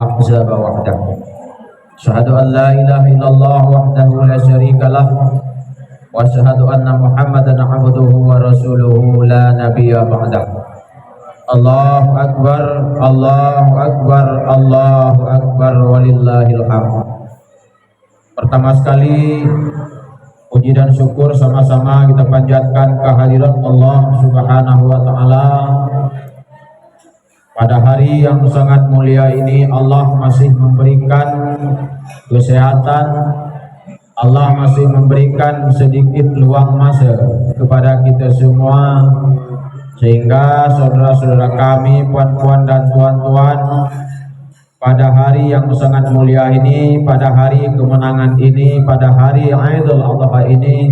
أحزاب وحده أشهد أن لا إله إلا الله وحده لا شريك له وأشهد أن محمدا عبده ورسوله لا نبي بعده الله أكبر الله أكبر الله أكبر walillahil hamd. Pertama sekali puji dan syukur sama-sama kita panjatkan kehadirat Allah Subhanahu wa taala. Pada hari yang sangat mulia ini Allah masih memberikan kesehatan, Allah masih memberikan sedikit luang masa kepada kita semua, sehingga saudara-saudara kami, puan-puan dan tuan-tuan, pada hari yang sangat mulia ini, pada hari kemenangan ini, pada hari Idul Adha ini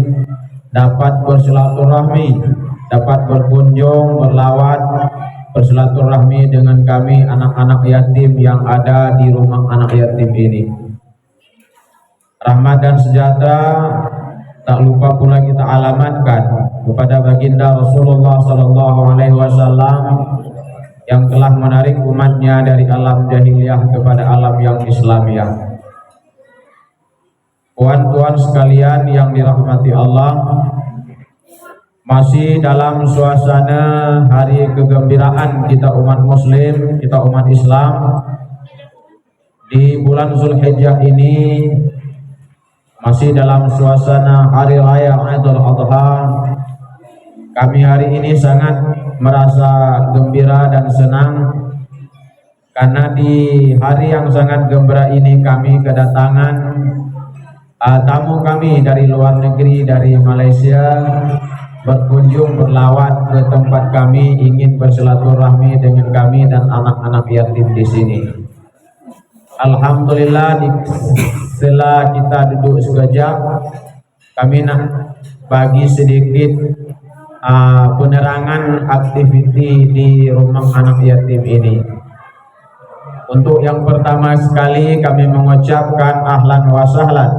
dapat bersilaturahmi, dapat berkunjung, berlawat, bersilaturahmi dengan kami anak-anak yatim yang ada di rumah anak yatim ini. Rahmat dan sejahtera tak lupa pula kita alamatkan kepada baginda Rasulullah SAW yang telah menarik umatnya dari alam jahiliyah kepada alam yang Islamiyah. Puan-puan sekalian yang dirahmati Allah, masih dalam suasana hari kegembiraan kita umat muslim, kita umat Islam di bulan Zulhijjah ini, masih dalam suasana hari raya Idul Adha. Kami hari ini sangat merasa gembira dan senang karena di hari yang sangat gembira ini kami kedatangan tamu kami dari luar negeri, dari Malaysia, berkunjung berlawat ke tempat kami, ingin bersilaturahmi dengan kami dan anak-anak yatim di sini. Alhamdulillah, setelah kita duduk sekejap, kami nak bagi sedikit penerangan aktiviti di rumah anak yatim ini. Untuk yang pertama sekali kami mengucapkan ahlan wa sahlan,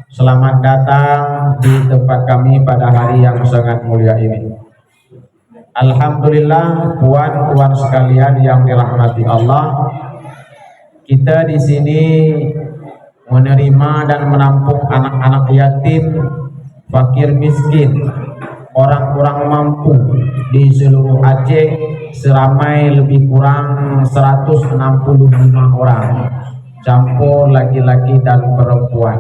selamat datang di tempat kami pada hari yang sangat mulia ini. Alhamdulillah, puan-puan sekalian yang dirahmati Allah, kita di sini menerima dan menampung anak-anak yatim, fakir miskin, orang-orang mampu di seluruh Aceh seramai lebih kurang 165 orang, campur laki-laki dan perempuan.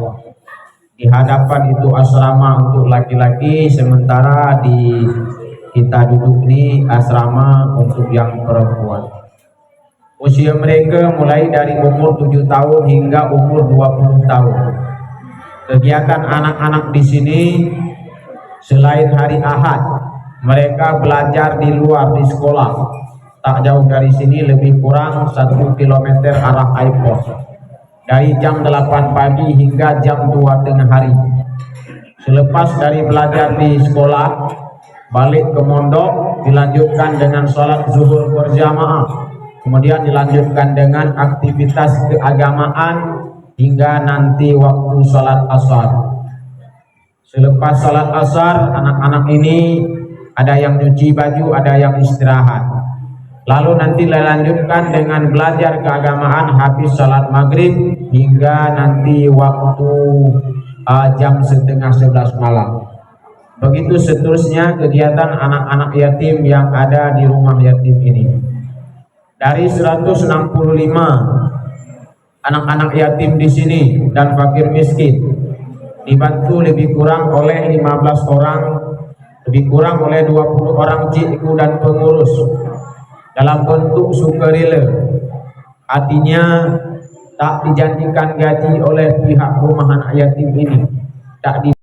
Di hadapan itu asrama untuk laki-laki, sementara di kita duduk ini asrama untuk yang perempuan. Usia mereka mulai dari umur 7 tahun hingga umur 20 tahun. Kegiatan anak-anak di sini selain hari Ahad, mereka belajar di luar di sekolah. Tak jauh dari sini, lebih kurang 1 kilometer arah airport. Dari jam 8 pagi hingga jam 2 tengah hari. Selepas dari belajar di sekolah, balik ke mondok, dilanjutkan dengan sholat zuhur berjamaah. Kemudian dilanjutkan dengan aktivitas keagamaan hingga nanti waktu sholat asar. Selepas sholat asar, anak-anak ini ada yang nyuci baju, ada yang istirahat. Lalu nanti dilanjutkan dengan belajar keagamaan habis sholat maghrib hingga nanti waktu jam setengah 11 malam. Begitu seterusnya kegiatan anak-anak yatim yang ada di rumah yatim ini. Dari 165 anak-anak yatim di sini dan fakir miskin, dibantu lebih kurang oleh 15 orang, lebih kurang oleh 20 orang cikgu dan pengurus dalam bentuk sukarela. Artinya tak dijanjikan gaji oleh pihak rumah anak yatim ini, tak di